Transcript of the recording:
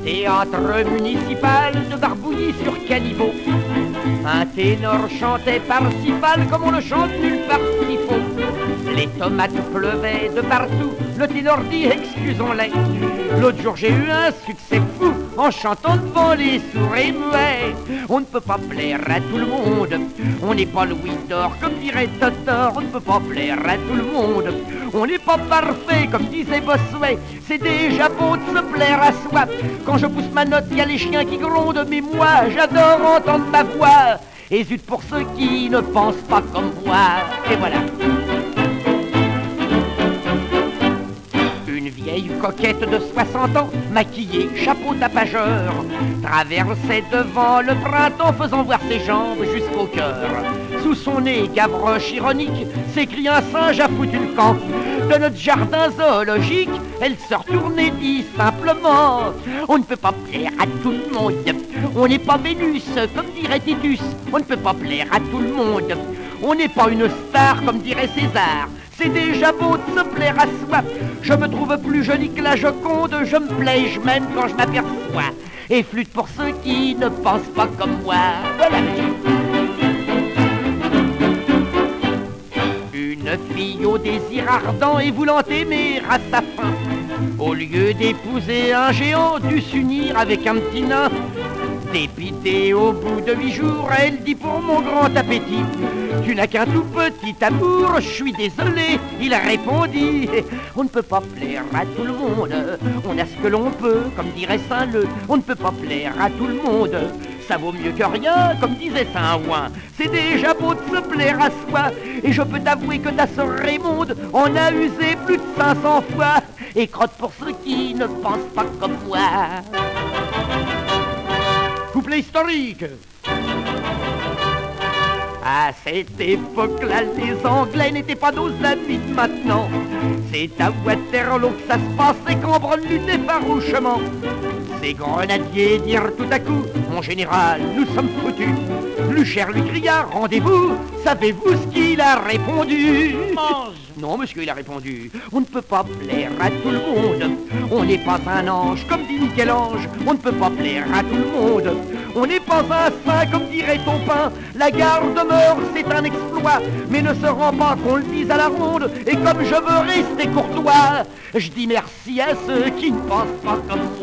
Théâtre municipal de Barbouilly sur caniveau. Un ténor chantait Parsifal comme on le chante nulle part s'il faut. Les tomates pleuvaient de partout, le ténor dit excusons-les. L'autre jour j'ai eu un succès fou en chantant devant les sourds et muets. On ne peut pas plaire à tout le monde, on n'est pas Louis d'Or comme dirait Totor. On ne peut pas plaire à tout le monde, on n'est pas parfait comme disait Bossuet. C'est déjà beau de se plaire à soi. Quand je pousse ma note, il y a les chiens qui grondent, mais moi j'adore entendre ma voix. Et zut pour ceux qui ne pensent pas comme moi. Et voilà. Une vieille coquette de 60 ans, maquillée, chapeau tapageur, traversait devant le printemps faisant voir ses jambes jusqu'au cœur. Sous son nez, Gavroche ironique, s'écrie un singe à foutre une camp. De notre jardin zoologique, elle se retourne et dit simplement: on ne peut pas plaire à tout le monde, on n'est pas Vénus comme dirait Titus. On ne peut pas plaire à tout le monde, on n'est pas une star comme dirait César. C'est déjà beau de se plaire à soi. Je me trouve plus jolie que la Joconde, je me plais même quand je m'aperçois. Et flûte pour ceux qui ne pensent pas comme moi. Voilà. Une fille au désir ardent et voulant aimer à sa fin, au lieu d'épouser un géant, dut s'unir avec un petit nain. Dépitée au bout de 8 jours, elle dit pour mon grand appétit: tu n'as qu'un tout petit amour, je suis désolé. Il répondit: on ne peut pas plaire à tout le monde, on a ce que l'on peut, comme dirait Saint-Leu. On ne peut pas plaire à tout le monde, ça vaut mieux que rien, comme disait Saint-Ouen. C'est déjà beau de se plaire à soi. Et je peux t'avouer que ta sœur Raymonde en a usé plus de 500 fois. Et crotte pour ceux qui ne pensent pas comme moi. Couplet historique. À cette époque-là, les Anglais n'étaient pas nos amis de maintenant. C'est à Waterloo que ça se passe et Cambronne luttait farouchement. Ces grenadiers dirent tout à coup: mon général, nous sommes foutus. Blücher lui cria: rendez-vous. Savez-vous ce qu'il a répondu? Mange. Non, monsieur, il a répondu: on ne peut pas plaire à tout le monde, on n'est pas un ange comme dit Michel-Ange. On ne peut pas plaire à tout le monde, on n'est pas un saint comme dirait Taupin. La gare demeure, c'est un exploit, mais ne se rend pas qu'on le dise à la ronde. Et comme je veux rester courtois, je dis merci à ceux qui ne pensent pas comme moi.